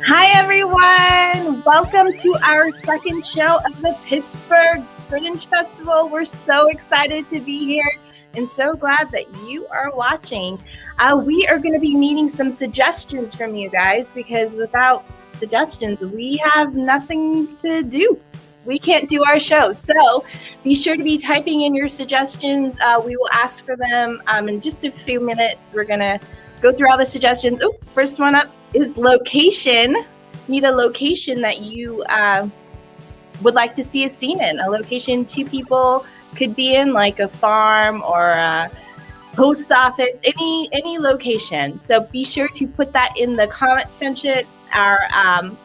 Hi, everyone. Welcome to our second show of the Pittsburgh Fringe Festival. We're so excited to be here and so glad that you are watching. We are going to be needing some suggestions from you guys because without suggestions, we have nothing to do. We can't do our show. So be sure to be typing in your suggestions. We will ask for them in just a few minutes. We're going to go through all the suggestions. Oh, first one up is location. Need a location that you would like to see a scene in. A location two people could be in, like a farm or a post office, any location. So be sure to put that in the comment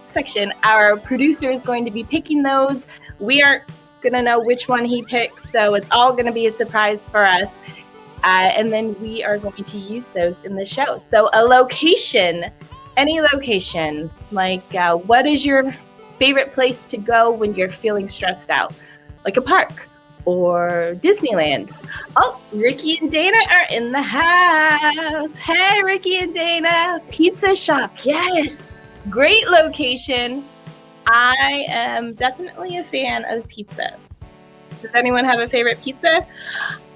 section. Our producer is going to be picking those. We aren't going to know which one he picks, so it's all going to be a surprise for us. And then we are going to use those in the show. So a location, any location, like what is your favorite place to go when you're feeling stressed out? Like a park or Disneyland. Oh, Ricky and Dana are in the house. Hey, Ricky and Dana. Pizza shop, yes. Great location. I am definitely a fan of pizza. Does anyone have a favorite pizza?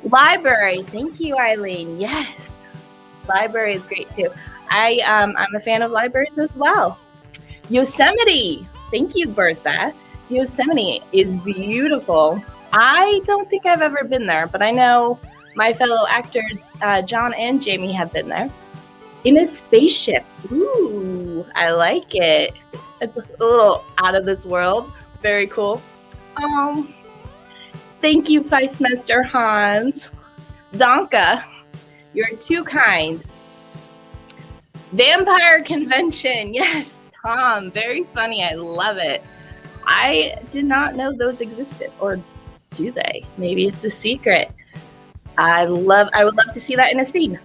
Library. Thank you, Eileen. Yes. Library is great too. I'm a fan of libraries as well. Yosemite. Thank you, Bertha. Yosemite is beautiful. I don't think I've ever been there, but I know my fellow actors, John and Jamie, have been there. In a spaceship. Ooh, I like it. It's a little out of this world. Very cool. Thank you, Feistmeister Hans. Donka, you're too kind. Vampire convention. Yes, Tom. Very funny. I love it. I did not know those existed, or do they? Maybe it's a secret. I would love to see that in a scene.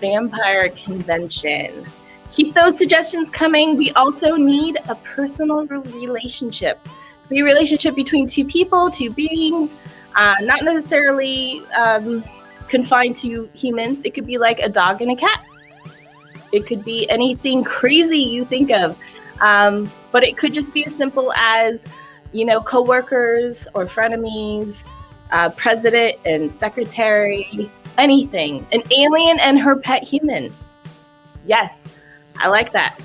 Vampire convention. Keep those suggestions coming. We also need a personal relationship. Be a relationship between two people, two beings, not necessarily confined to humans. It could be like a dog and a cat. It could be anything crazy you think of. But it could just be as simple as, coworkers or frenemies, president and secretary, anything. An alien and her pet human. Yes, I like that.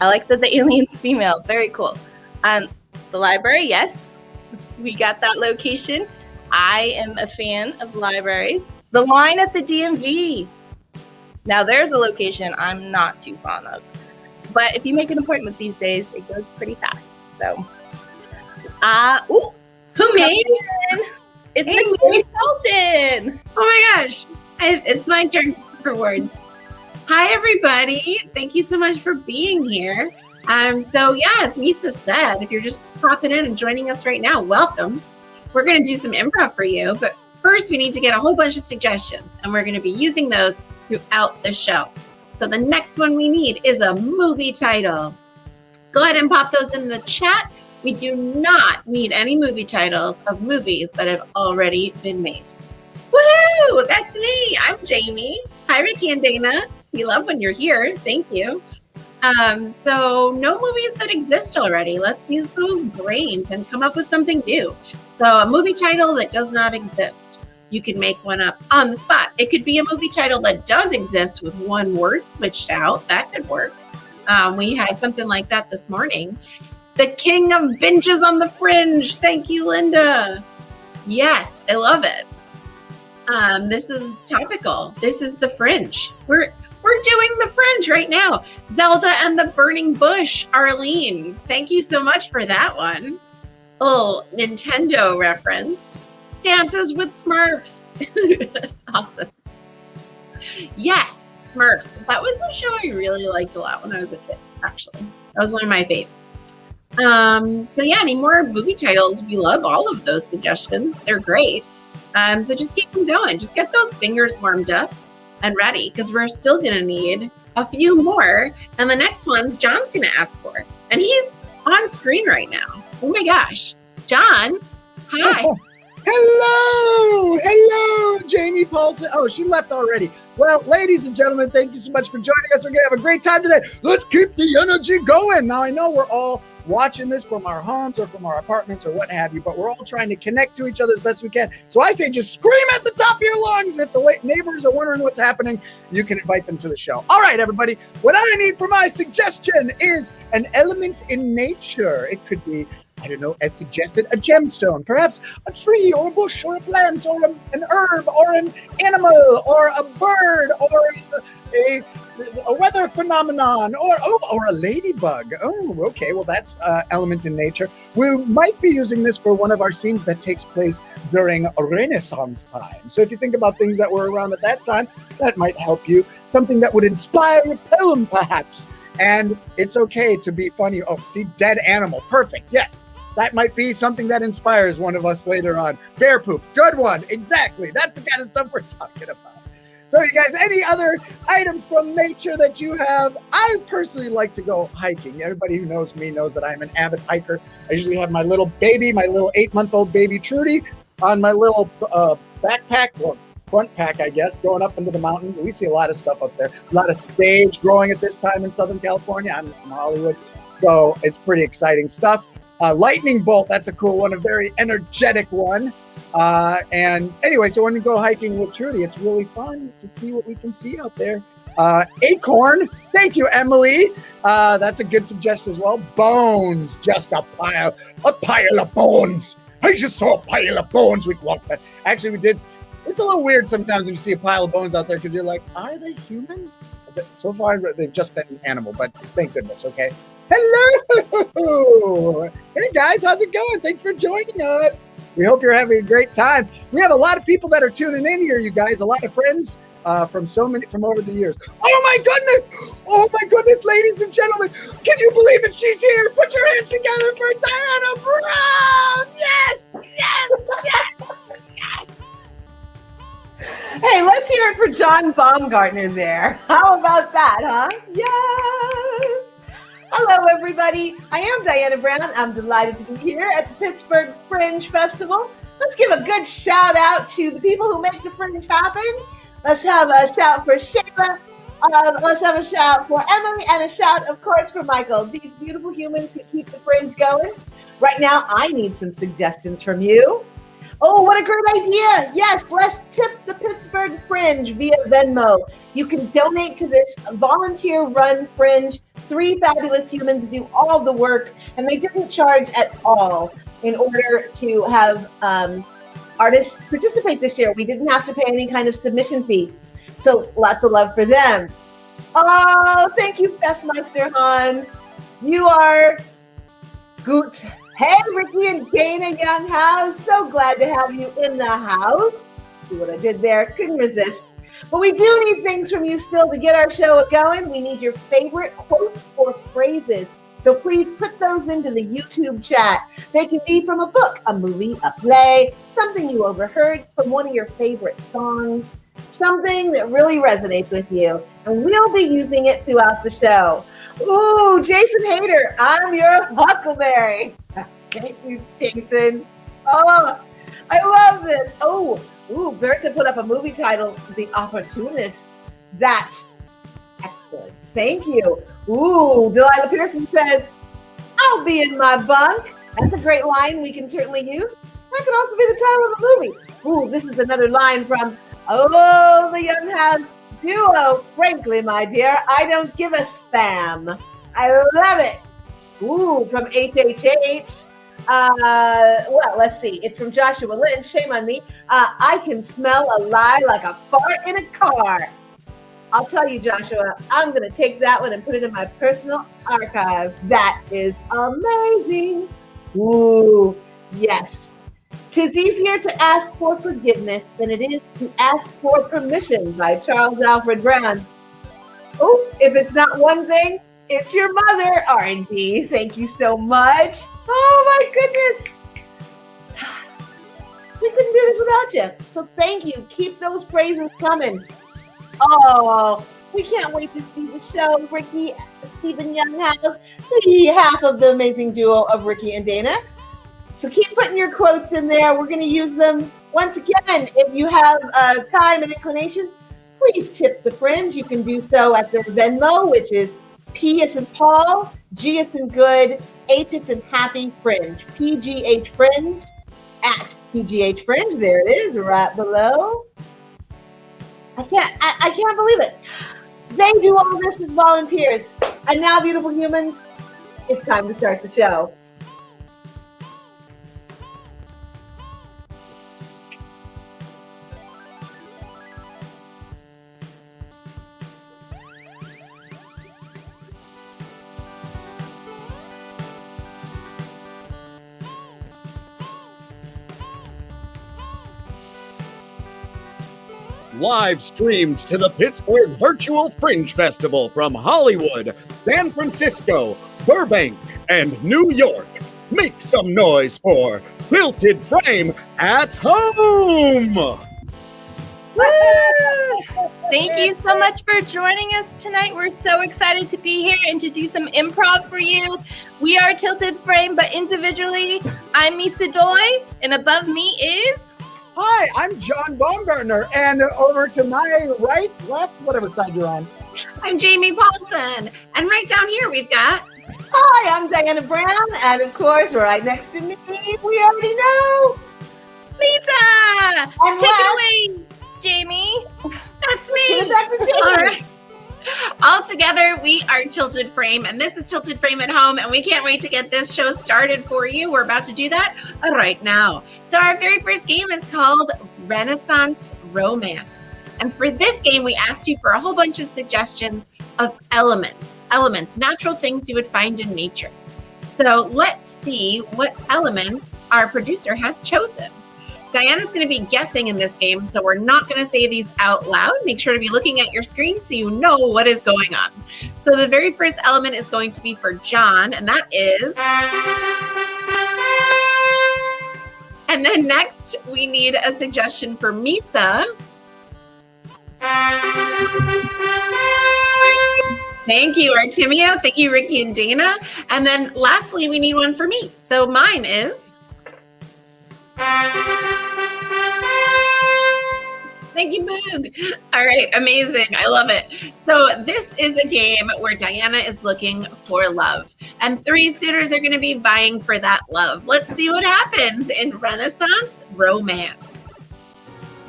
I like that the alien's female. Very cool. The library, yes. We got that location. I am a fan of libraries. The line at the DMV. Now there's a location I'm not too fond of. But if you make an appointment these days, it goes pretty fast. So, who made it? It's Miss Mary Felton. Oh my gosh. It's my turn for words. Hi, everybody. Thank you so much for being here. So as Misa said, if you're just popping in and joining us right now, welcome. We're going to do some improv for you, but first we need to get a whole bunch of suggestions, and we're going to be using those throughout the show. So the next one we need is a movie title. Go ahead and pop those in the chat. We do not need any movie titles of movies that have already been made. Woohoo! That's me. I'm Jamie. Hi, Ricky and Dana. We love when you're here. Thank you. So no movies that exist already. Let's use those brains and come up with something new. So a movie title that does not exist. You can make one up on the spot. It could be a movie title that does exist with one word switched out. That could work. We had something like that this morning. The King of Binges on the Fringe. Thank you, Linda. Yes, I love it. This is topical. This is the Fringe. We're doing the Fringe right now. Zelda and the Burning Bush. Arlene, thank you so much for that one. Oh, Nintendo reference. Dances with Smurfs. That's awesome. Yes, Smurfs. That was a show I really liked a lot when I was a kid, actually. That was one of my faves. So yeah, any more movie titles? We love all of those suggestions. They're great. So just keep them going. Just get those fingers warmed up and ready, because we're still going to need a few more. And the next ones John's going to ask for. And he's on screen right now. Oh my gosh. John, hi. Hello, Jamie Paulson. Oh, she left already. Well, ladies and gentlemen, thank you so much for joining us. We're going to have a great time today. Let's keep the energy going. Now, I know we're all watching this from our homes or from our apartments or what have you, but we're all trying to connect to each other as best we can. So I say just scream at the top of your lungs. If the neighbors are wondering what's happening, you can invite them to the show. All right, everybody. What I need for my suggestion is an element in nature. It could be, I don't know, as suggested, a gemstone, perhaps a tree or a bush or a plant or an herb or an animal or a bird or a weather phenomenon or a ladybug. Oh, okay. Well, that's element in nature. We might be using this for one of our scenes that takes place during a Renaissance time. So if you think about things that were around at that time, that might help you. Something that would inspire a poem, perhaps. And it's okay to be funny. Oh, see, dead animal. Perfect. Yes. That might be something that inspires one of us later on. Bear poop. Good one. Exactly. That's the kind of stuff we're talking about. So you guys, any other items from nature that you have? I personally like to go hiking. Everybody who knows me knows that I'm an avid hiker. I usually have my little baby, my little 8-month-old baby Trudy on my little backpack, well, front pack, I guess, going up into the mountains. We see a lot of stuff up there. A lot of sage growing at this time in Southern California. I'm from Hollywood. So it's pretty exciting stuff. Lightning bolt, that's a cool one, a very energetic one. And anyway, so when you go hiking with Trudy, it's really fun to see what we can see out there. Acorn, thank you, Emily. That's a good suggestion as well. Bones, just a pile of bones. I just saw a pile of bones. We walked by. Actually, we did. It's a little weird sometimes when you see a pile of bones out there because you're like, are they human? So far, they've just been animal, but thank goodness, okay? Hello! Hey guys, how's it going? Thanks for joining us. We hope you're having a great time. We have a lot of people that are tuning in here, you guys. A lot of friends from over the years. Oh my goodness, ladies and gentlemen. Can you believe it? She's here. Put your hands together for Diana Brown. Yes, yes, yes, yes. Hey, let's hear it for John Baumgartner there. How about that, huh? Yes. Hello, everybody. I am Diana Brown. I'm delighted to be here at the Pittsburgh Fringe Festival. Let's give a good shout out to the people who make the Fringe happen. Let's have a shout for Shayla. Let's have a shout for Emily and a shout, of course, for Michael. These beautiful humans who keep the Fringe going. Right now, I need some suggestions from you. Oh, what a great idea. Yes, let's tip the Pittsburgh Fringe via Venmo. You can donate to this volunteer-run Fringe. 3 fabulous humans do all the work, and they didn't charge at all in order to have artists participate this year. We didn't have to pay any kind of submission fee. So lots of love for them. Oh, thank you, Festmeister Han. You are good. Hey, Ricky and Dana Younghouse. So glad to have you in the house. See what I did there? Couldn't resist. But we do need things from you still to get our show going. We need your favorite quotes or phrases. So please put those into the YouTube chat. They can be from a book, a movie, a play, something you overheard from one of your favorite songs, something that really resonates with you. And we'll be using it throughout the show. Ooh, Jason Hayter, I'm your Huckleberry. Thank you, Jason. Oh, I love this. Ooh, Berta put up a movie title, The Opportunist. That's excellent. Thank you. Ooh, Delilah Pearson says, I'll be in my bunk. That's a great line we can certainly use. That could also be the title of a movie. Ooh, this is another line from, the Younghouse duo. Frankly, my dear, I don't give a spam. I love it. Ooh, from HHH. Well, let's see. It's from Joshua Lynch. Shame on me. I can smell a lie like a fart in a car. I'll tell you, Joshua, I'm going to take that one and put it in my personal archive. That is amazing. Ooh, yes. 'Tis easier to ask for forgiveness than it is to ask for permission by Charles Alfred Brown. Oh, if it's not one thing, it's your mother, R&D. Thank you so much. Oh my goodness. We couldn't do this without you. So thank you. Keep those phrases coming. Oh, we can't wait to see the show. Ricky, Stephen Younghouse, the half of the amazing duo of Ricky and Dana. So keep putting your quotes in there. We're going to use them. Once again, if you have time and inclination, please tip the Fringe. You can do so at their Venmo, which is P as in Paul, G as in good, H as in happy Fringe. PGH Fringe at PGH Fringe. There it is, right below. I can't believe it. They do all this as volunteers. And now, beautiful humans, it's time to start the show. Live streamed to the Pittsburgh Virtual Fringe Festival from Hollywood, San Francisco, Burbank, and New York. Make some noise for Quilted Frame at Home! Woo! Thank you so much for joining us tonight. We're so excited to be here and to do some improv for you. We are Tilted Frame, but individually, I'm Misa Doy, and above me is... Hi, I'm John Baumgartner, and over to my right, left, whatever side you're on. I'm Jamie Paulson, and right down here we've got... Hi, I'm Diana Brown, and of course, right next to me, we already know... Lisa! And Take it away, Jamie. That's me! All right. All together, we are Tilted Frame, and this is Tilted Frame at Home, and we can't wait to get this show started for you. We're about to do that right now. So our very first game is called Renaissance Romance. And for this game, we asked you for a whole bunch of suggestions of elements, natural things you would find in nature. So let's see what elements our producer has chosen. Diana's going to be guessing in this game, so we're not going to say these out loud. Make sure to be looking at your screen so you know what is going on. So the very first element is going to be for John, and that is... And then next, we need a suggestion for Misa. Thank you, Artemio. Thank you, Ricky and Dana. And then lastly, we need one for me. So mine is... Thank you, Boog. All right, amazing. I love it. So this is a game where Diana is looking for love, and 3 suitors are going to be vying for that love. Let's see what happens in Renaissance Romance.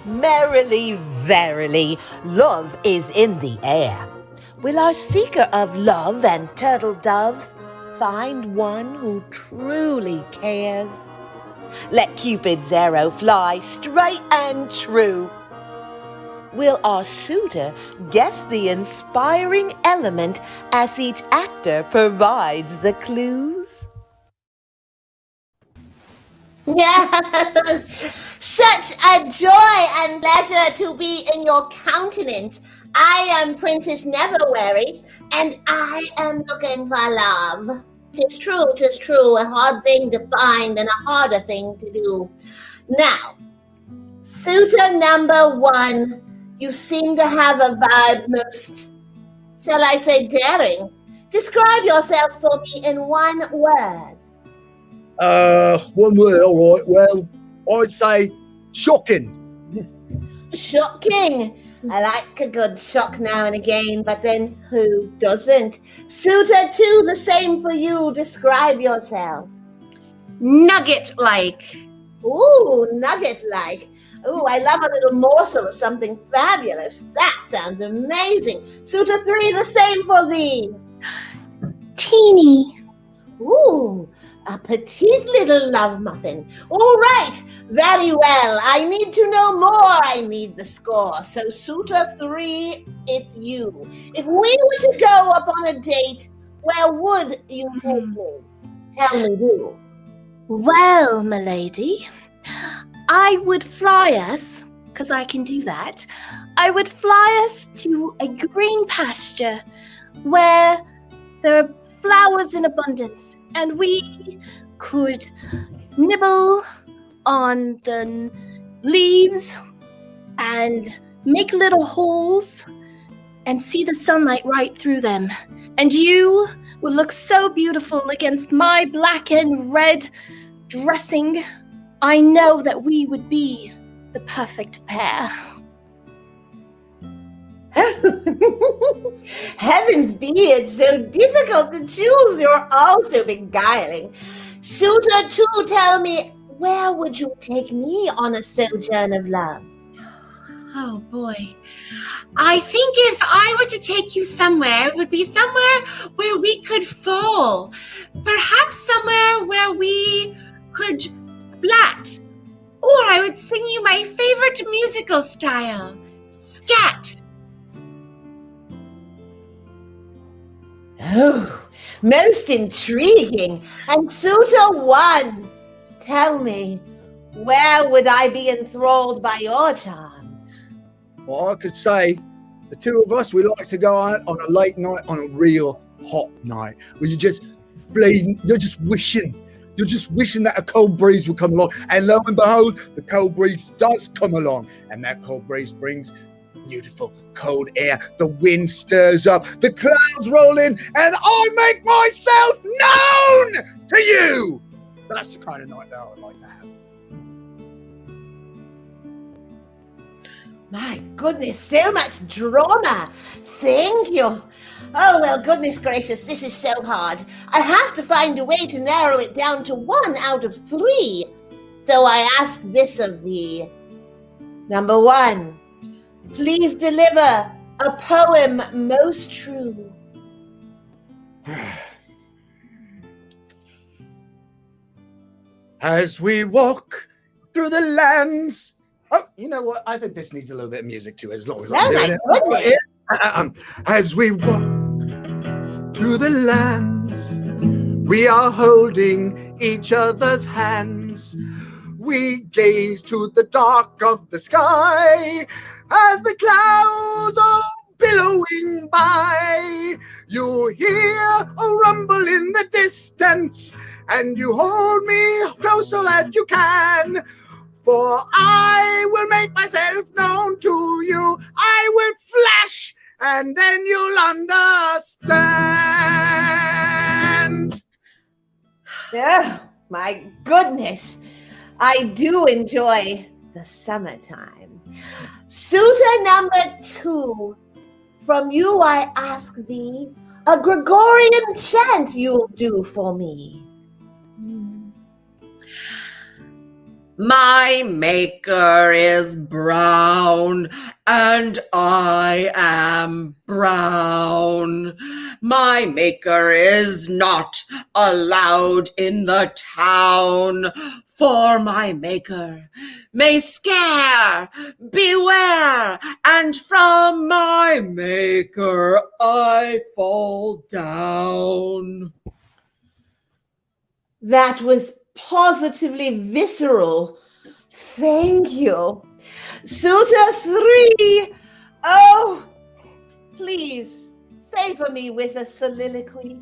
Merrily, verily, love is in the air. Will our seeker of love and turtle doves find one who truly cares? Let Cupid's arrow fly straight and true. Will our suitor guess the inspiring element as each actor provides the clues? Such a joy and pleasure to be in your countenance. I am Princess Neverwary, and I am looking for love. 'Tis true, a hard thing to find and a harder thing to do. Now, suitor number 1, you seem to have a vibe most, shall I say, daring. Describe yourself for me in one word. One word, all right. Well, I'd say shocking. Shocking. I like a good shock now and again, but then who doesn't? Suitor 2, the same for you. Describe yourself. Nugget-like. Ooh, nugget-like. Ooh, I love a little morsel of something fabulous. That sounds amazing. Suitor 3, the same for thee. Teeny. Ooh, a petite little love muffin. All right, very well. I need to know more. I need the score. So suitor 3, it's you. If we were to go up on a date, where would you take me? Tell me, do. Well, milady, I would fly us, because I can do that, I would fly us to a green pasture where there are flowers in abundance, and we could nibble on the leaves and make little holes and see the sunlight right through them. And you would look so beautiful against my black and red dressing, I know that we would be the perfect pair. Heavens be it so difficult to choose. You're all so beguiling. Suitor 2, tell me, where would you take me on a sojourn of love? Oh boy. I think if I were to take you somewhere, it would be somewhere where we could fall. Perhaps somewhere where we could splat. Or I would sing you my favorite musical style, scat. Oh, most intriguing. And Suitor 1, tell me, where would I be enthralled by your charms? Well, I could say the two of us, we like to go out on a late night, on a real hot night, where you're just bleeding, you're just wishing that a cold breeze would come along. And lo and behold, the cold breeze does come along. And that cold breeze brings beautiful cold air. The wind stirs up, the clouds roll in, and I make myself known to you. That's the kind of night that I would like to have. My goodness, so much drama. Thank you. Oh, well, goodness gracious, this is so hard. I have to find a way to narrow it down to 1 out of 3. So I ask this of thee. Number 1, please deliver a poem most true. As we walk through the lands. Oh, you know what? I think this needs a little bit of music to it, as long as I'm doing it. As we walk through the lands, we are holding each other's hands. We gaze to the dark of the sky as the clouds are billowing by. You hear a rumble in the distance, and you hold me close so that you can. For I will make myself known to you. I will flash, and then you'll understand. Oh, my goodness. I do enjoy the summertime. Suitor number 2, from you I ask thee, a Gregorian chant you'll do for me. My maker is brown, and I am brown. My maker is not allowed in the town, for my maker may scare, beware, and from my maker I fall down. That was positively visceral. Thank you. Suitor 3, oh, please favor me with a soliloquy.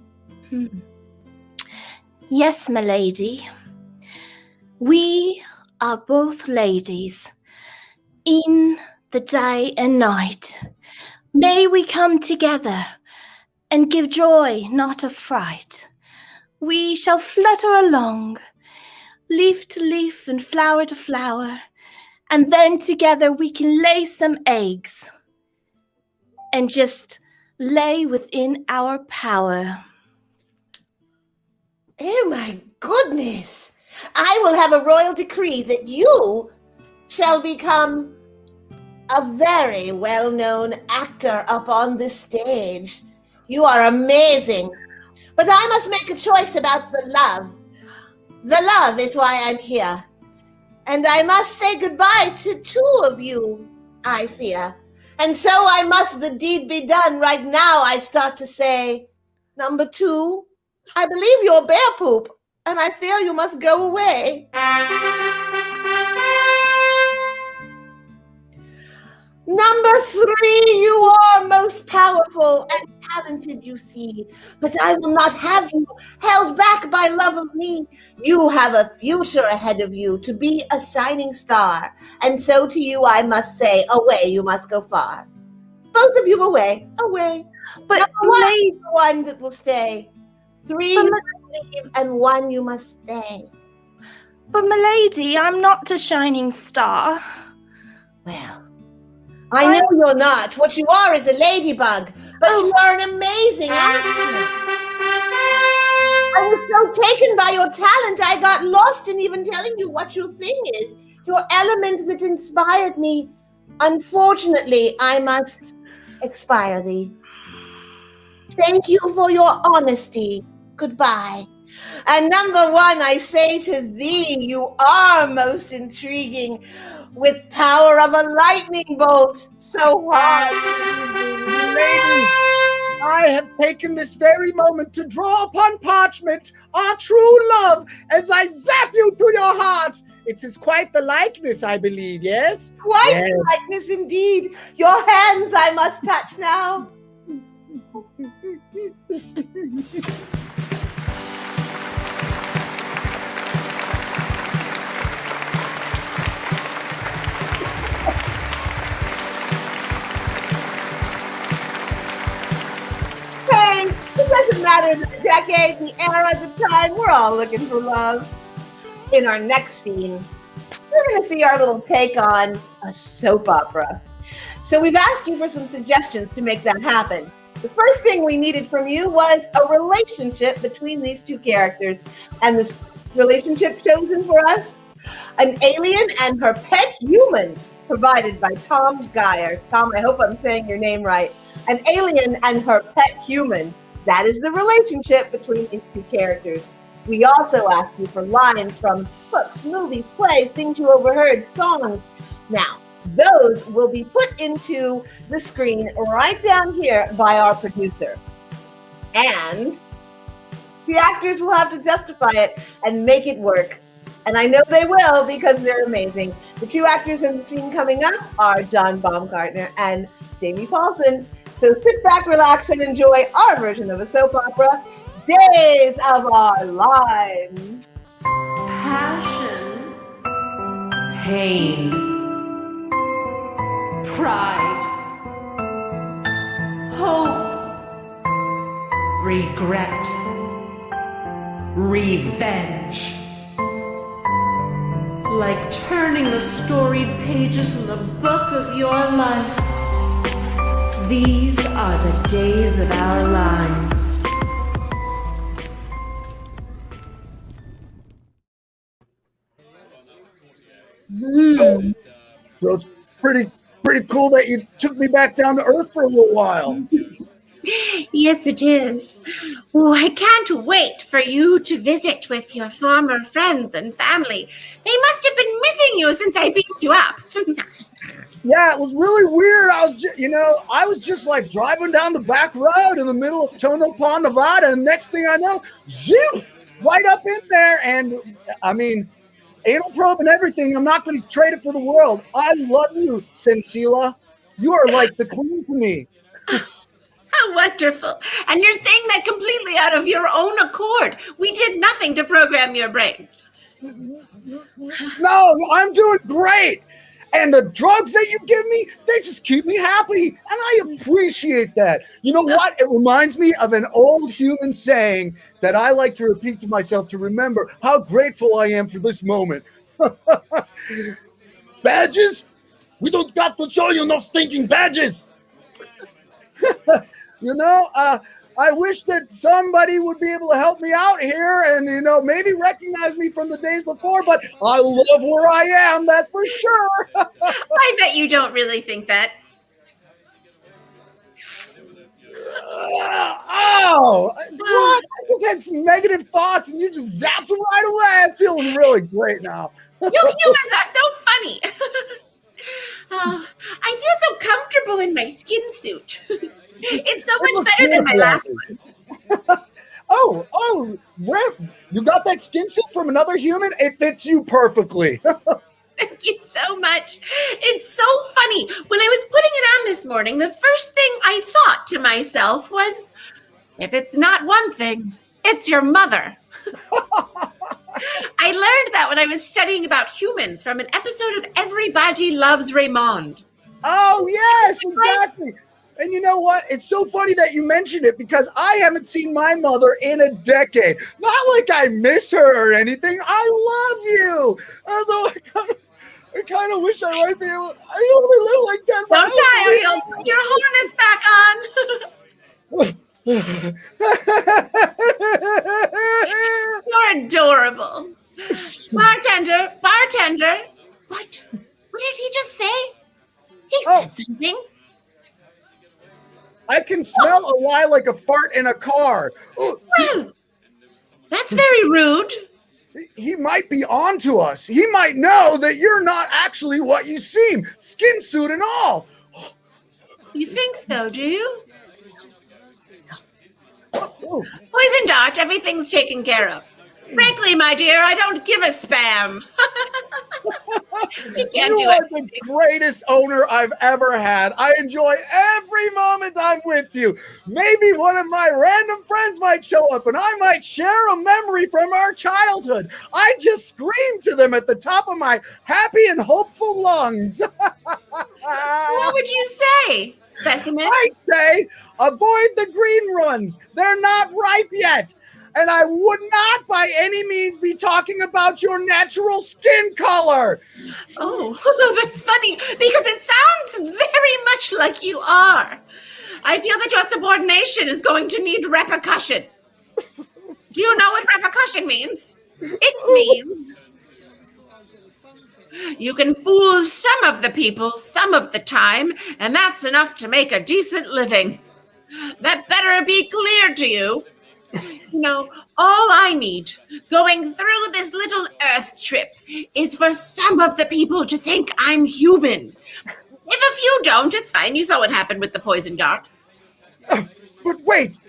Yes, my lady. We are both ladies. In the day and night, may we come together and give joy, not affright. We shall flutter along, leaf to leaf and flower to flower, and then together we can lay some eggs and just lay within our power. Oh my goodness! I will have a royal decree that you shall become a very well-known actor up on this stage. You are amazing. But I must make a choice about the love. The love is why I'm here. And I must say goodbye to 2 of you, I fear. And so I must the deed be done. Right now I start to say, number 2, I believe you're bear poop, and I fear you must go away. Number 3, you are most powerful and talented, you see, but I will not have you held back by love of me. You have a future ahead of you to be a shining star, and so to you I must say, away you must go far. Both of you away, away. But one that will stay. 3 you must leave, and 1 you must stay. But milady, I'm not a shining star. Well, I know you're not. What you are is a ladybug, but you are an amazing actor. I was so taken by your talent, I got lost in even telling you what your thing is. Your element that inspired me. Unfortunately, I must expire thee. Thank you for your honesty. Goodbye. And number one, I say to thee, you are most intriguing with power of a lightning bolt. So hard. Lady, I have taken this very moment to draw upon parchment our true love as I zap you to your heart. It is quite the likeness, I believe, yes? Quite Yes. the likeness indeed. Your hands I must touch now. Hey, it doesn't matter the decade, the era, the time. We're all looking for love. In our next scene, we're going to see our little take on a soap opera. So we've asked you for some suggestions to make that happen. The first thing we needed from you was a relationship between these two characters. And this relationship chosen for us, an alien and her pet human, provided by Tom Geyer. Tom, I hope I'm saying your name right. An alien and her pet human. That is the relationship between these two characters. We also asked you for lines from books, movies, plays, things you overheard, songs. Now, those will be put into the screen right down here by our producer. And the actors will have to justify it and make it work. And I know they will because they're amazing. The two actors in the scene coming up are John Baumgartner and Jamie Paulson. So sit back, relax, and enjoy our version of a soap opera, Days of Our Lives. Passion, pain, pride, hope, regret, revenge. Like turning the storied pages in the book of your life. These are the days of our lives. So it's pretty cool that you took me back down to earth for a little while. Yes, it is. Oh, I can't wait for you to visit with your former friends and family. They must have been missing you since I picked you up. Yeah, it was really weird. I was just like driving down the back road in the middle of Tonopah, Nevada, and next thing I know, zoom, right up in there. And I mean, anal probe and everything. I'm not going to trade it for the world. I love you, Sensila. You are like the queen to me. How wonderful. And you're saying that completely out of your own accord. We did nothing to program your brain. No, I'm doing great. And the drugs that you give me, they just keep me happy. And I appreciate that. You know what? It reminds me of an old human saying that I like to repeat to myself to remember how grateful I am for this moment. Badges? We don't got to show you no stinking badges. I wish that somebody would be able to help me out here and, maybe recognize me from the days before, but I love where I am, that's for sure. I bet you don't really think that. What? I just had some negative thoughts and you just zapped them right away. I'm feeling really great now. You humans are so funny. Oh, I feel so comfortable in my skin suit. It's so much better than my last one. Oh, where you got that skin suit from another human? It fits you perfectly. Thank you so much. It's so funny. When I was putting it on this morning, the first thing I thought to myself was, if it's not one thing, it's your mother. I learned that when I was studying about humans from an episode of Everybody Loves Raymond. Oh, yes, exactly. And you know what? It's so funny that you mentioned it because I haven't seen my mother in a decade. Not like I miss her or anything. I love you. Although I kind of wish I might be able. I only live like 10 Don't miles. die or you'll put your harness back on. You're adorable. Bartender. What? What did he just say? He said something. I can smell a lie like a fart in a car. Well, that's very rude. He might be on to us. He might know that you're not actually what you seem, skin suit and all. You think so, do you? Oh. Poison dart, everything's taken care of. Frankly, my dear, I don't give a spam. You are the greatest owner I've ever had. I enjoy every moment I'm with you. Maybe one of my random friends might show up and I might share a memory from our childhood. I just scream to them at the top of my happy and hopeful lungs. What would you say, specimen? I'd say avoid the green runs. They're not ripe yet. And I would not by any means be talking about your natural skin color. Oh, that's funny because it sounds very much like you are. I feel that your subordination is going to need repercussion. Do you know what repercussion means? It means you can fool some of the people some of the time, and that's enough to make a decent living. That better be clear to you. You know, all I need going through this little Earth trip is for some of the people to think I'm human. If a few don't, it's fine. You saw what happened with the poison dart. But wait,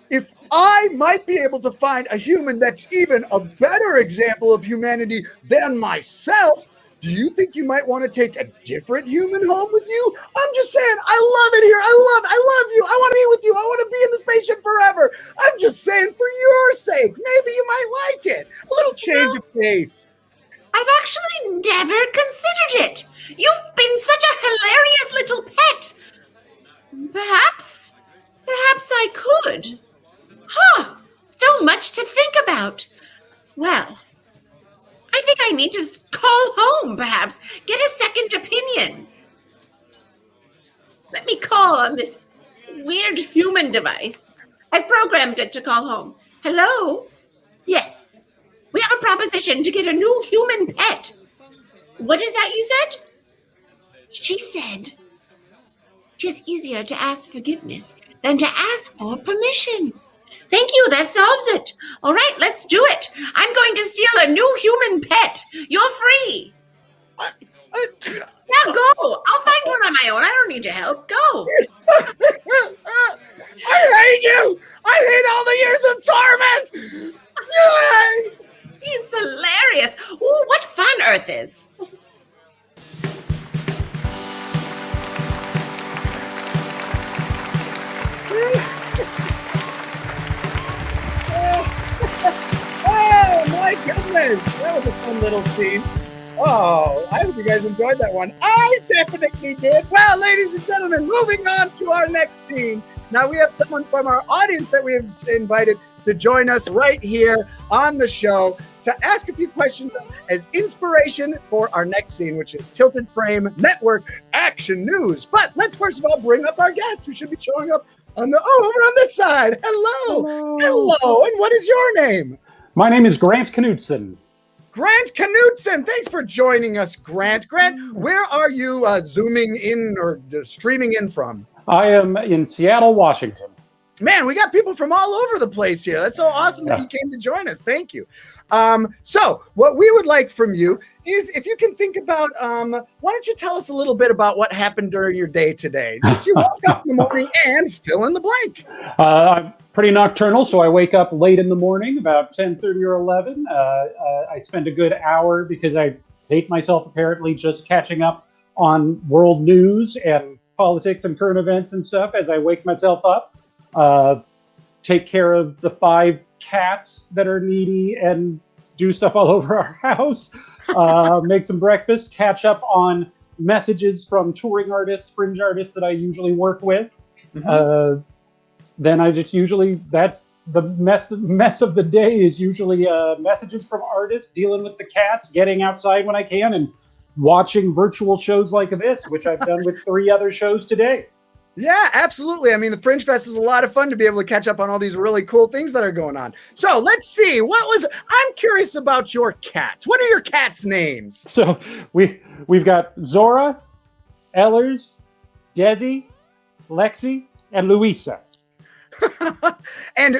if I might be able to find a human that's even a better example of humanity than myself, do you think you might want to take a different human home with you? I'm just saying, I love it here. I love you. I want to be with you. I want to be in the spaceship forever. I'm just saying for your sake, maybe you might like it. A little change of pace. I've actually never considered it. You've been such a hilarious little pet. Perhaps I could. Huh, so much to think about. Well, I think I need to call home, perhaps. Get a second opinion. Let me call on this weird human device. I've programmed it to call home. Hello? Yes. We have a proposition to get a new human pet. What is that you said? She said it is easier to ask forgiveness than to ask for permission. Thank you, that solves it. All right, let's do it. I'm going to steal a new human pet. You're free. Yeah, go. I'll find one on my own. I don't need your help. Go. I hate you. I hate all the years of torment. Yay! He's hilarious. Ooh, what fun Earth is. Oh my goodness, that was a fun little scene. Oh, I hope you guys enjoyed that one. I definitely did. Well, ladies and gentlemen, moving on to our next scene. Now we have someone from our audience that we have invited to join us right here on the show to ask a few questions as inspiration for our next scene, which is Tilted Frame Network Action News. But let's first of all bring up our guest who should be showing up on the over on this side. Hello. And what is your name? My name is Grant Knudsen. Grant Knudsen, thanks for joining us, Grant. Grant, where are you zooming in or streaming in from? I am in Seattle, Washington. Man, we got people from all over the place here. That's so awesome that you came to join us. Thank you. So what we would like from you is if you can think about, why don't you tell us a little bit about what happened during your day today? Just you woke up in the morning and fill in the blank. I'm pretty nocturnal, so I wake up late in the morning, about 10:30 or 11. I spend a good hour because I hate myself apparently just catching up on world news and politics and current events and stuff as I wake myself up. Take care of the 5 cats that are needy and do stuff all over our house. Make some breakfast, catch up on messages from touring artists, fringe artists that I usually work with. Mhm. Then I just usually, that's the mess of the day is usually messages from artists, dealing with the cats, getting outside when I can, and watching virtual shows like this, which I've done with 3 other shows today. Yeah, absolutely. I mean, the Fringe Fest is a lot of fun to be able to catch up on all these really cool things that are going on. So let's see. I'm curious about your cats. What are your cats' names? So we've got Zora, Ellers, Desi, Lexi, and Louisa. And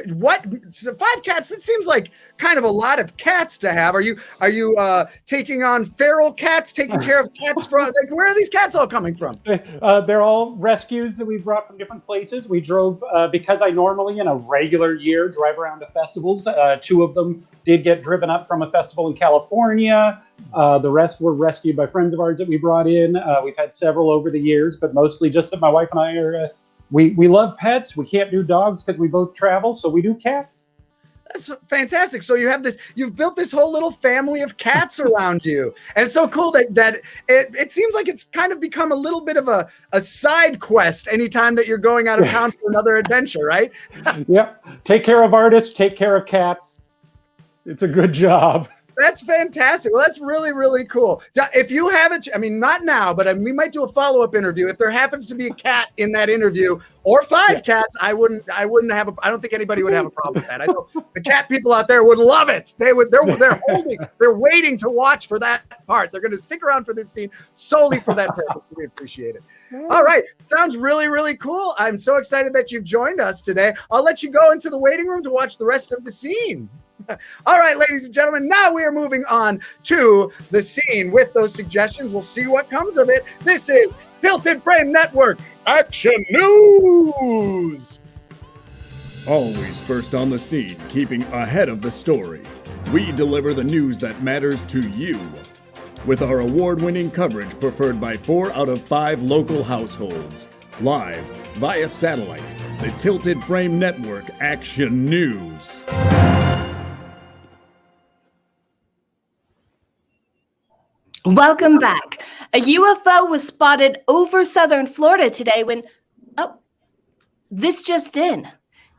so 5 cats, that seems like kind of a lot of cats to have. Are you taking on feral cats, taking care of cats from, like, where are these cats all coming from? They're all rescues that we brought from different places. We drove, because I normally in a regular year drive around to festivals. 2 of them did get driven up from a festival in California. The rest were rescued by friends of ours that we brought in. We've had several over the years, but mostly just that my wife and I are, we love pets. We can't do dogs because we both travel, so we do cats. That's fantastic. So you've built this whole little family of cats around you. And it's so cool that it seems like it's kind of become a little bit of a side quest anytime that you're going out of town for another adventure, right? Yep. Take care of artists, take care of cats. It's a good job. That's fantastic. Well, that's really, really cool. If you haven't, I mean, not now, but we might do a follow-up interview. If there happens to be a cat in that interview, or 5 cats, I don't think anybody would have a problem with that. I know the cat people out there would love it. They're waiting to watch for that part. They're going to stick around for this scene solely for that purpose. We appreciate it. All right. Sounds really, really cool. I'm so excited that you've joined us today. I'll let you go into the waiting room to watch the rest of the scene. All right, ladies and gentlemen, now we are moving on to the scene with those suggestions. We'll see what comes of it. This is Tilted Frame Network Action News. Always first on the scene, keeping ahead of the story. We deliver the news that matters to you. With our award-winning coverage preferred by 4 out of 5 local households. Live, via satellite, the Tilted Frame Network Action News. Welcome back. A UFO was spotted over southern Florida today when, this just in.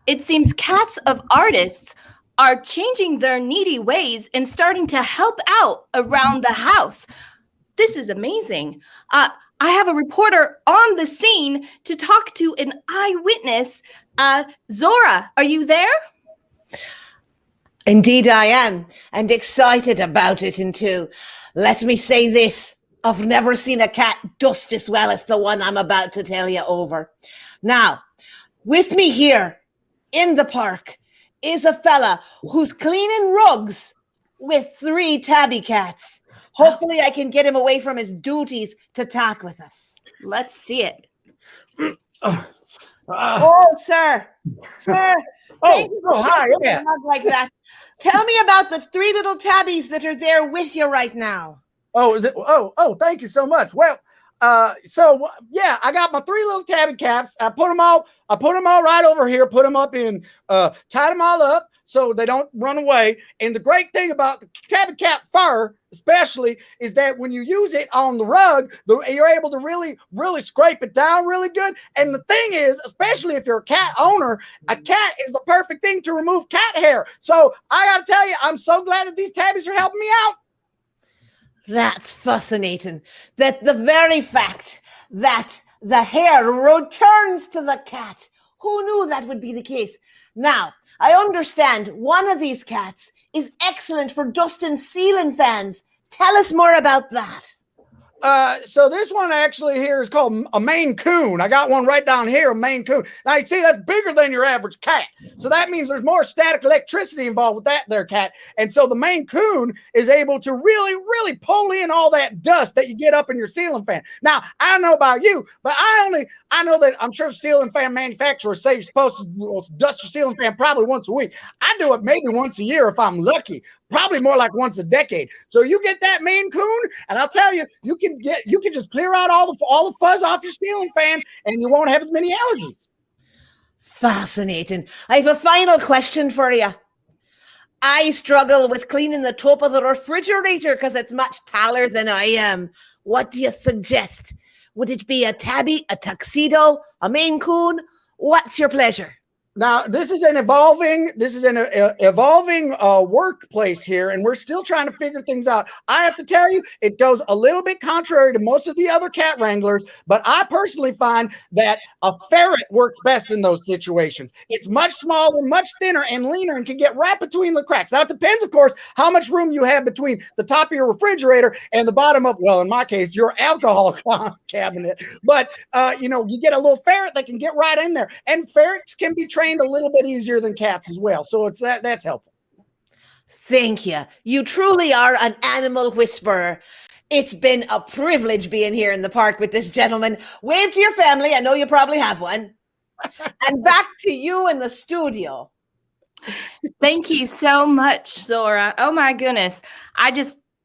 It seems cats of artists are changing their needy ways and starting to help out around the house. This is amazing. I have a reporter on the scene to talk to an eyewitness. Zora, are you there? Indeed I am, and excited about it too. Let me say this, I've never seen a cat dust as well as the one I'm about to tell you over. Now, with me here in the park is a fella who's cleaning rugs with 3 tabby cats. Hopefully I can get him away from his duties to talk with us. Let's see it. Oh, sir. Thank you for hi, shaking yeah. the mug like that. Tell me about the 3 little tabbies that are there with you right now. Oh, is it? Oh, thank you so much. Well, yeah, I got my 3 little tabby cats. I put them all right over here, put them up in, tied them all up so they don't run away. And the great thing about the tabby cat fur, especially, is that when you use it on the rug, you're able to really, really scrape it down really good. And the thing is, especially if you're a cat owner, a cat is the perfect thing to remove cat hair. So I got to tell you, I'm so glad that these tabbies are helping me out. That's fascinating. That the very fact that the hair returns to the cat. Who knew that would be the case? Now, I understand one of these cats is excellent for dusting ceiling fans. Tell us more about that. So this one actually here is called a Maine Coon. I got one right down here, a Maine Coon. Now you see, that's bigger than your average cat. So that means there's more static electricity involved with that there cat. And so the Maine Coon is able to really, really pull in all that dust that you get up in your ceiling fan. Now, I don't know about you, but I know that I'm sure ceiling fan manufacturers say you're supposed to dust your ceiling fan probably once a week. I do it maybe once a year if I'm lucky. Probably more like once a decade. So you get that Maine Coon, and I'll tell you, you can just clear out all the fuzz off your ceiling fan, and you won't have as many allergies. Fascinating. I have a final question for you. I struggle with cleaning the top of the refrigerator because it's much taller than I am. What do you suggest? Would it be a tabby, a tuxedo, a Maine Coon? What's your pleasure? Now, this is an evolving workplace here, and we're still trying to figure things out. I have to tell you, it goes a little bit contrary to most of the other cat wranglers, but I personally find that a ferret works best in those situations. It's much smaller, much thinner, and leaner, and can get right between the cracks. Now, it depends, of course, how much room you have between the top of your refrigerator and the bottom of, well, in my case, your alcohol cabinet. But, you get a little ferret that can get right in there, and ferrets can be trained a little bit easier than cats as well. So it's that's helpful. Thank you. You truly are an animal whisperer. It's been a privilege being here in the park with this gentleman. Wave to your family. I know you probably have one. And back to you in the studio. Thank you so much, Zora. Oh my goodness.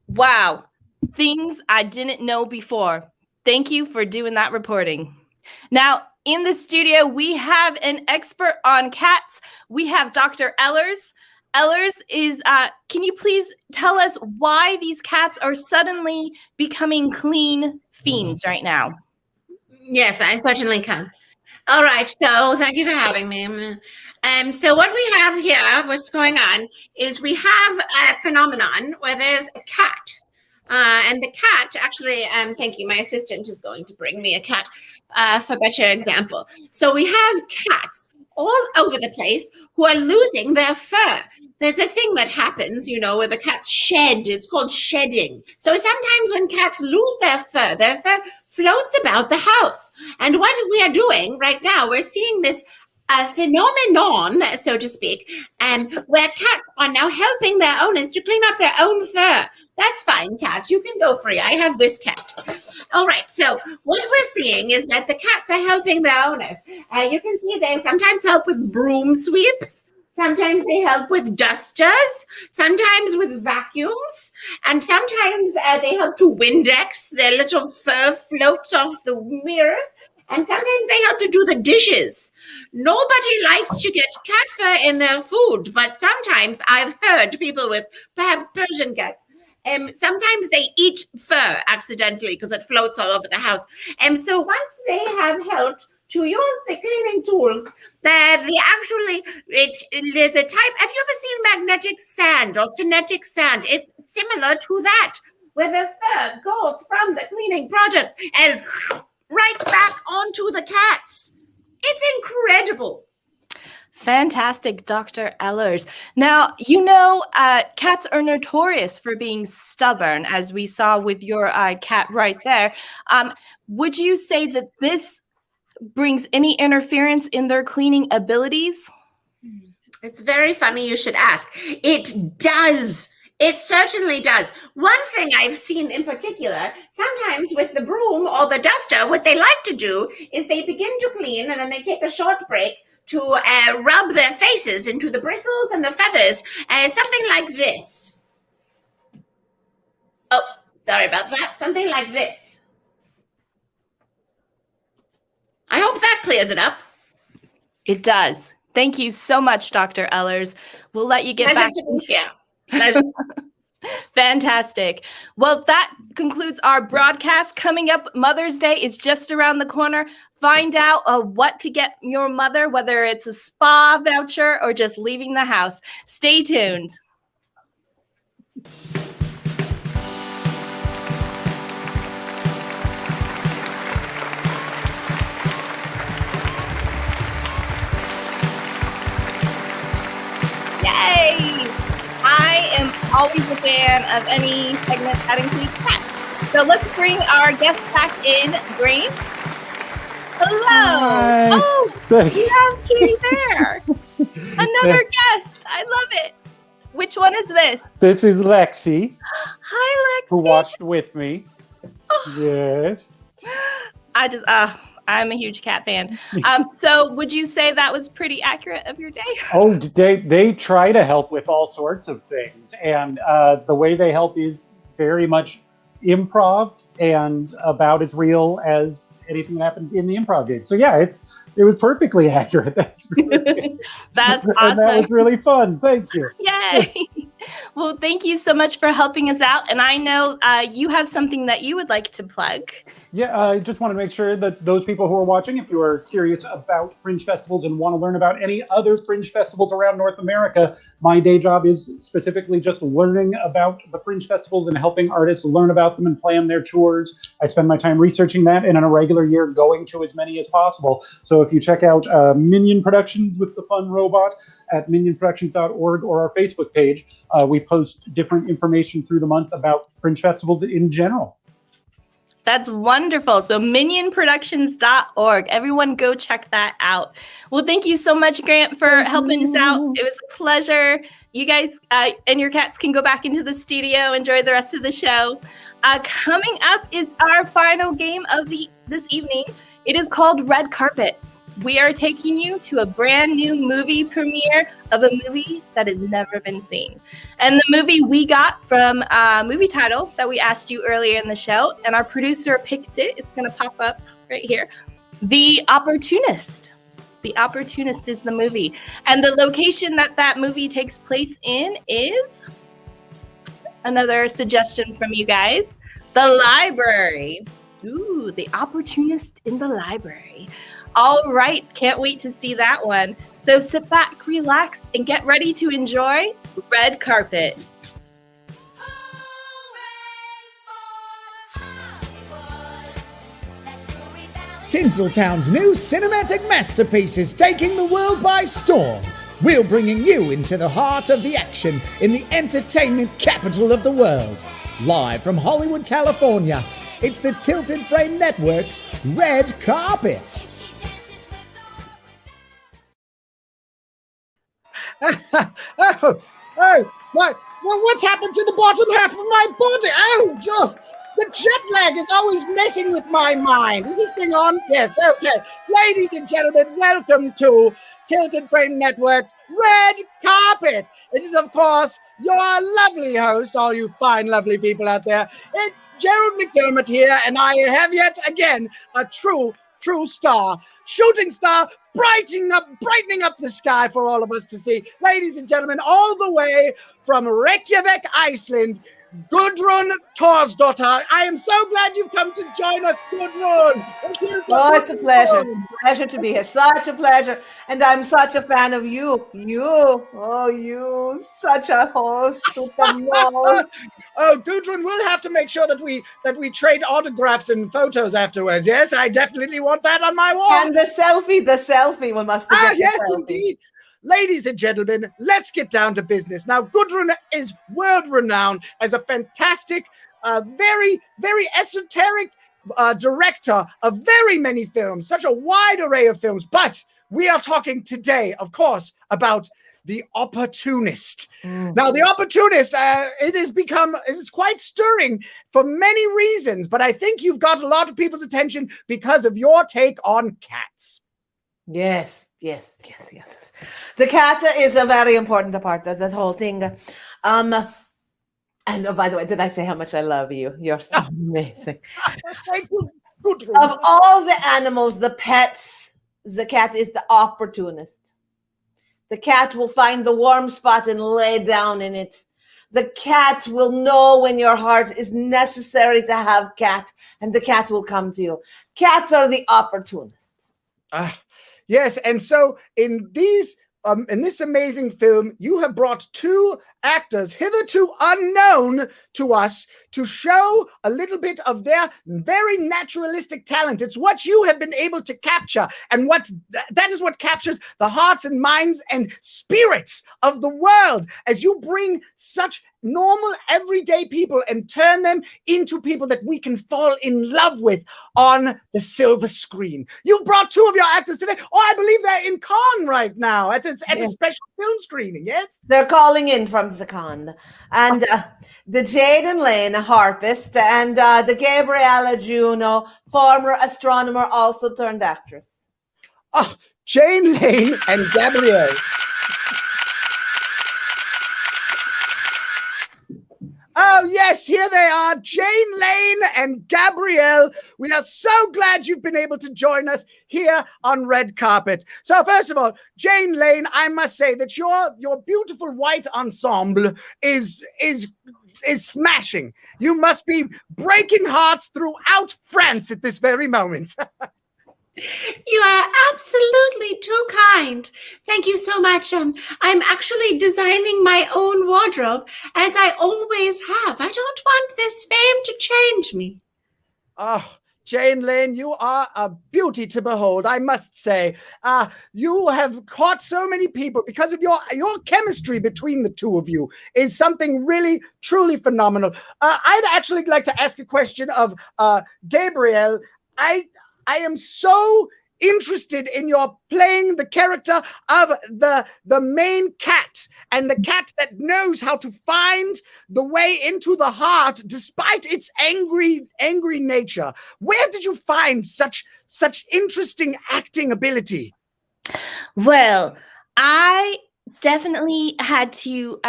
Wow. Things I didn't know before. Thank you for doing that reporting. Now, in the studio, we have an expert on cats. We have Dr. Ellers. Ellers is, can you please tell us why these cats are suddenly becoming clean fiends right now? Yes, I certainly can. All right, so thank you for having me. So what we have here, what's going on, is we have a phenomenon where there's a cat. And the cat, actually, thank you, my assistant is going to bring me a cat for better example. So we have cats all over the place who are losing their fur. There's a thing that happens, where the cats shed. It's called shedding. So sometimes when cats lose their fur floats about the house. And what we are doing right now, we're seeing this phenomenon, so to speak, where cats are now helping their owners to clean up their own fur. That's fine, cat. You can go free. I have this cat. All right. So what we're seeing is that the cats are helping their owners. You can see they sometimes help with broom sweeps. Sometimes they help with dusters. Sometimes with vacuums. And sometimes they help to Windex. Their little fur floats off the mirrors. And sometimes they help to do the dishes. Nobody likes to get cat fur in their food, but sometimes I've heard people with perhaps Persian cats, sometimes they eat fur accidentally because it floats all over the house. And so once they have helped to use the cleaning tools, there's a type, have you ever seen magnetic sand or kinetic sand? It's similar to that, where the fur goes from the cleaning products and right back onto the cats. It's incredible. Fantastic, Dr. Ellers. Now, cats are notorious for being stubborn, as we saw with your cat right there. Would you say that this brings any interference in their cleaning abilities? It's very funny you should ask. It does. It certainly does. One thing I've seen in particular, sometimes with the broom or the duster, what they like to do is they begin to clean and then they take a short break to rub their faces into the bristles and the feathers, something like this. Oh, sorry about that. Something like this. I hope that clears it up. It does. Thank you so much, Dr. Ellers. We'll let you get back. Yeah. Fantastic. Well, that concludes our broadcast. Coming up, Mother's Day is just around the corner. Find out what to get your mother, whether it's a spa voucher or just leaving the house. Stay tuned. Yay! I am always a fan of any segment that includes cats. So let's bring our guest back in. Grace. Hello. Hi. Oh, we have Katie there. Another guest. I love it. Which one is this? This is Lexi, Hi, Lexi. who watched with me. Yes. I'm a huge cat fan. So would you say that was pretty accurate of your day? Oh, they try to help with all sorts of things. And the way they help is very much improv and about as real as anything that happens in the improv game. So yeah, it was perfectly accurate. That's awesome. And that was really fun. Thank you. Yay. Well, thank you so much for helping us out. And I know you have something that you would like to plug. Yeah, I just want to make sure that those people who are watching, if you are curious about Fringe festivals and want to learn about any other Fringe festivals around North America, my day job is specifically just learning about the Fringe festivals and helping artists learn about them and plan their tours. I spend my time researching that and in a regular year going to as many as possible. So if you check out Minion Productions with the Fun Robot at minionproductions.org or our Facebook page, we post different information through the month about Fringe festivals in general. That's wonderful. So minionproductions.org. Everyone go check that out. Well, thank you so much, Grant, for helping us out. It was a pleasure. You guys and your cats can go back into the studio, enjoy the rest of the show. Coming up is our final game of this evening. It is called Red Carpet. We are taking you to a brand new movie premiere of a movie that has never been seen. And the movie we got from a movie title that we asked you earlier in the show, and our producer picked it. It's going to pop up right here. The Opportunist. The Opportunist is the movie. And the location that movie takes place in is, another suggestion from you guys, the library. Ooh, The Opportunist in the library. All right, can't wait to see that one. So sit back, relax, and get ready to enjoy Red Carpet. Tinseltown's new cinematic masterpiece is taking the world by storm. We're bringing you into the heart of the action in the entertainment capital of the world. Live from Hollywood, California, it's the Tilted Frame Network's Red Carpet. What's happened to the bottom half of my body? The jet lag is always messing with my mind. Is this thing on? Yes, okay. Ladies and gentlemen, welcome to Tilted Frame Network's Red Carpet. It is, of course, your lovely host, all you fine, lovely people out there. It's Gerald McDermott here, and I have yet again a true star, shooting star, brightening up the sky for all of us to see. Ladies and gentlemen, all the way from Reykjavik, Iceland, Gudrun Thorsdottir. I am so glad you've come to join us, Gudrun. It's a pleasure. Pleasure to be here. Such a pleasure. And I'm such a fan of you. You, such a host. Gudrun, we'll have to make sure that we trade autographs and photos afterwards. Yes, I definitely want that on my wall. And the selfie. We must get yes, indeed. Ladies and gentlemen, let's get down to business. Now, Gudrun is world-renowned as a fantastic, very, very esoteric director of very many films, such a wide array of films. But we are talking today, of course, about The Opportunist. Now, The Opportunist, it is quite stirring for many reasons, but I think you've got a lot of people's attention because of your take on cats. Yes. The cat is a very important part of that whole thing. And by the way, did I say how much I love you? You're so amazing. Thank you. Good. Of all the animals, the pets, the cat is the opportunist. The cat will find the warm spot and lay down in it. The cat will know when your heart is necessary to have cat, and the cat will come to you. Cats are the opportunist. Yes, and so in this amazing film, you have brought two actors hitherto unknown to us to show a little bit of their very naturalistic talent. It's what you have been able to capture, and that is what captures the hearts and minds and spirits of the world, as you bring such normal, everyday people and turn them into people that we can fall in love with on the silver screen. You've brought two of your actors today. I believe they're in Cannes right now at a special film screening, yes? They're calling in from the Cannes. And the Jaden Lane, a harpist, and the Gabriella Juno, former astronomer, also turned actress. Jane Lane and Gabrielle. Oh, yes, here they are, Jane Lane and Gabrielle. We are so glad you've been able to join us here on Red Carpet. So, first of all, Jane Lane, I must say that your beautiful white ensemble is smashing. You must be breaking hearts throughout France at this very moment. You are absolutely too kind. Thank you so much. I'm actually designing my own wardrobe, as I always have. I don't want this fame to change me. Oh, Jane Lane, you are a beauty to behold, I must say. You have caught so many people because of your chemistry between the two of you is something really, truly phenomenal. I'd actually like to ask a question of Gabrielle. I am so interested in your playing the character of the main cat, and the cat that knows how to find the way into the heart despite its angry nature. Where did you find such interesting acting ability? Well, I definitely had to,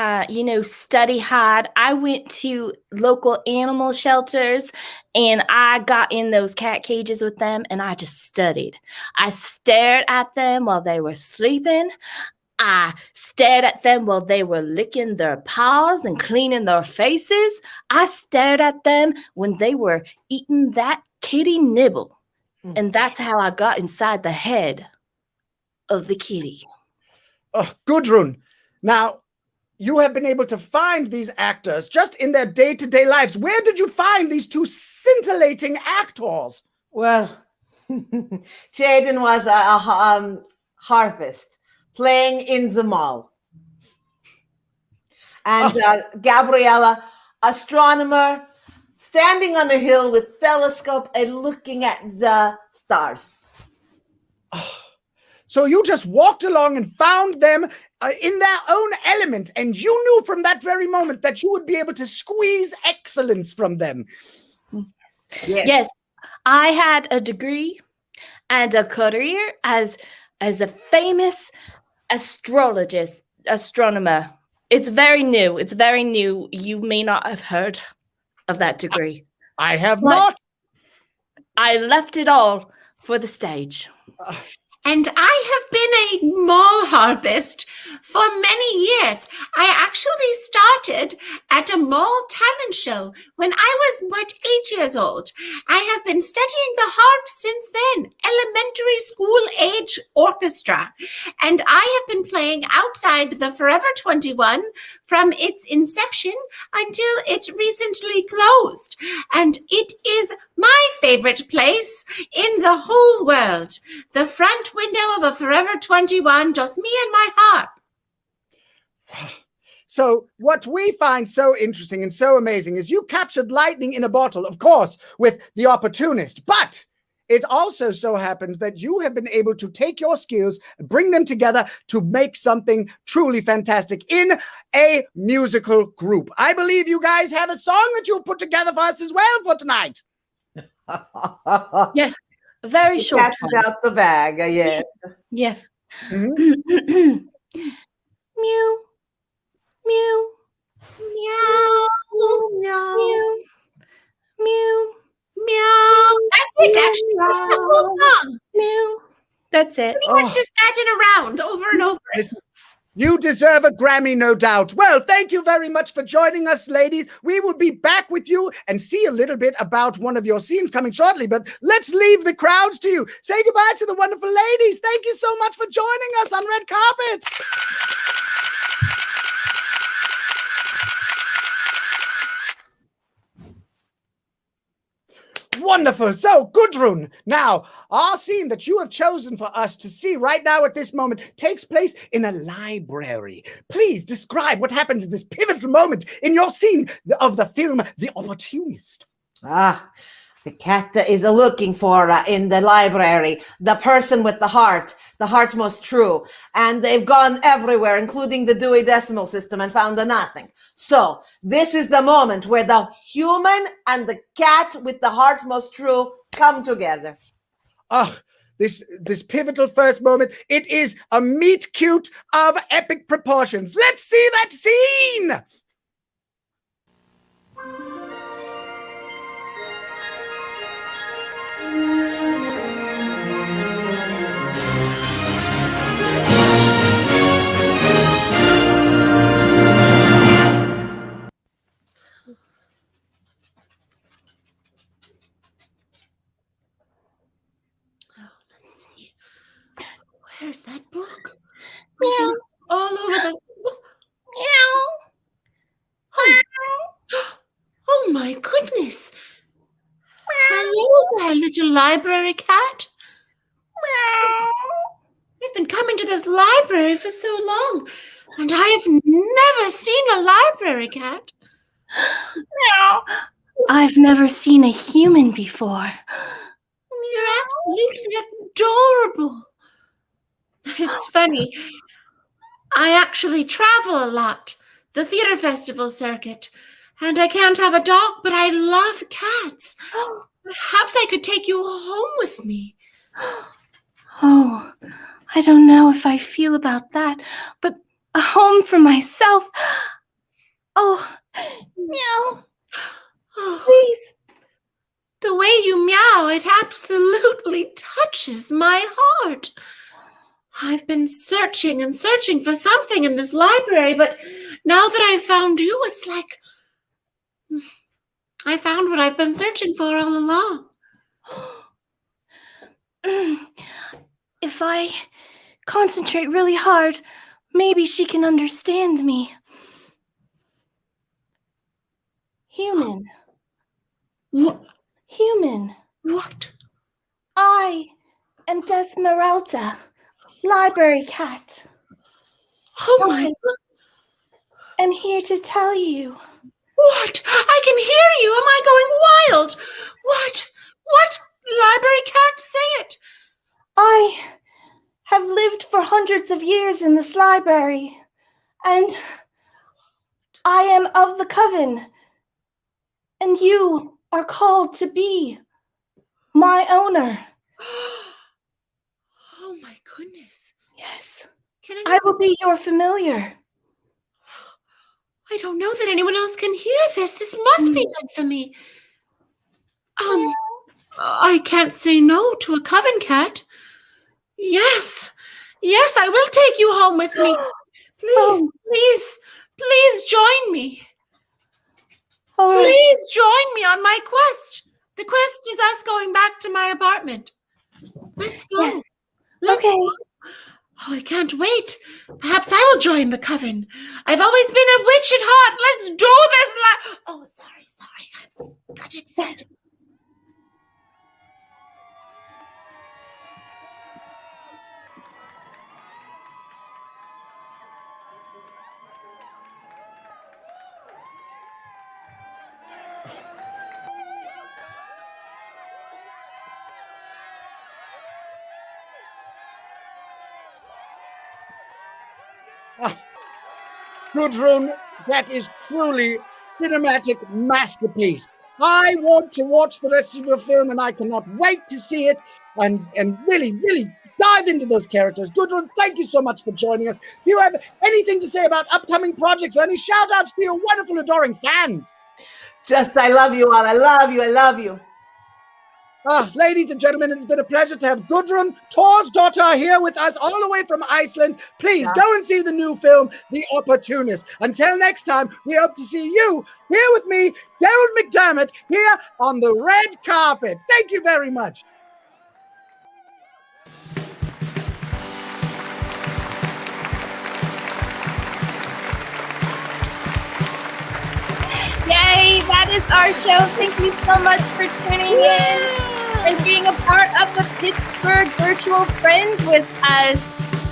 study hard. I went to local animal shelters and I got in those cat cages with them and I just studied. I stared at them while they were sleeping. I stared at them while they were licking their paws and cleaning their faces. I stared at them when they were eating that kitty nibble. And that's how I got inside the head of the kitty. Oh, Gudrun, now you have been able to find these actors just in their day-to-day lives. Where did you find these two scintillating actors? Well, Jaden was a harpist playing in the mall. And Gabriella, astronomer, standing on a hill with telescope and looking at the stars. So you just walked along and found them in their own element, and you knew from that very moment that you would be able to squeeze excellence from them. Yes. I had a degree and a career as a famous astronomer. It's very new. You may not have heard of that degree. I have not. I left it all for the stage. And I have been a mall harpist for many years. I actually started at a mall talent show when I was but 8 years old. I have been studying the harp since then, elementary school age orchestra. And I have been playing outside the Forever 21 from its inception until it recently closed. And it is my favorite place in the whole world. The front window of a Forever 21, just me and my harp. So what we find so interesting and so amazing is you captured lightning in a bottle, of course, with The Opportunist. But it also so happens that you have been able to take your skills and bring them together to make something truly fantastic in a musical group. I believe you guys have a song that you've put together for us as well for tonight. Yes, very short. Cat's out the bag, yes. Yes. Mm-hmm. Mew, mew, Meow, Meow. meow, meow, meow. That's it, actually. That's the whole song. mew. That's it. Pretty much just acting around over and over. You deserve a Grammy, no doubt. Well, thank you very much for joining us, ladies. We will be back with you and see a little bit about one of your scenes coming shortly, but let's leave the crowds to you. Say goodbye to the wonderful ladies. Thank you so much for joining us on Red Carpet. Wonderful. So, Gudrun, now, our scene that you have chosen for us to see right now at this moment takes place in a library. Please describe what happens in this pivotal moment in your scene of the film The Opportunist. The cat is looking for in the library the person with the heart most true. And they've gone everywhere, including the Dewey Decimal System, and found nothing. So this is the moment where the human and the cat with the heart most true come together. This pivotal first moment, it is a meet cute of epic proportions. Let's see that scene. Where's that book? Meow. All over the... Meow. Oh, oh my goodness. Hello there, little library cat. Meow. I've been coming to this library for so long, and I have never seen a library cat. Meow. I've never seen a human before. You're absolutely adorable. It's funny. I actually travel a lot, the theater festival circuit, and I can't have a dog, but I love cats. Perhaps I could take you home with me. Oh, I don't know if I feel about that, but a home for myself. Oh, meow. Oh, Please. the way you meow, it absolutely touches my heart. I've been searching and searching for something in this library, but now that I've found you, it's like I found what I've been searching for all along. If I concentrate really hard, maybe she can understand me. Human. What? Human. What? I am Desmeralda, library cat. Oh my God. I'm here to tell you. What? I can hear you. Am I going wild? What? What? Library cat, say it. I have lived for hundreds of years in this library, and I am of the coven, and you are called to be my owner. Oh my goodness. Yes, Can I will be your familiar. I don't know that anyone else can hear this. This must be meant for me. I can't say no to a coven cat. Yes, I will take you home with me. Please join me. All right. Please join me on my quest. The quest is us going back to my apartment. Let's go. Yeah. Let's Okay. go. Oh, I can't wait. Perhaps I will join the coven. I've always been a witch at heart. Let's do this. Oh, sorry. I got excited. Gudrun, that is truly cinematic masterpiece. I want to watch the rest of your film, and I cannot wait to see it and really dive into those characters. Gudrun, thank you so much for joining us. Do you have anything to say about upcoming projects or any shout outs to your wonderful, adoring fans? Just, I love you all. I love you. Ladies and gentlemen, it has been a pleasure to have Gudrun, Thor's daughter, here with us all the way from Iceland. Please go and see the new film, The Opportunist. Until next time, we hope to see you here with me, Gerald McDermott, here on the red carpet. Thank you very much. Yay, that is our show. Thank you so much for tuning in and being a part of the Pittsburgh Virtual Fringe with us.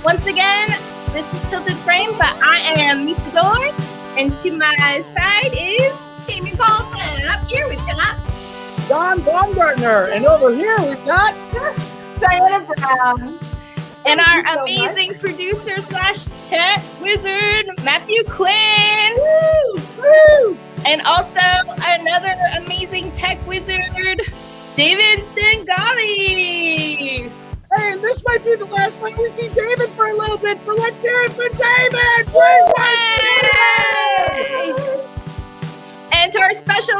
Once again, this is Tilted Frame, but I am Misa Dorn, and to my side is Amy Paulson, and up here we've got John Baumgartner, and over here we've got Diana Brown. and our amazing producer / tech wizard, Matthew Quinn. Woo! And also another amazing tech wizard, David Stengali. Hey, and this might be the last time we see David for a little bit, so let's hear it for David! Yay! And to our special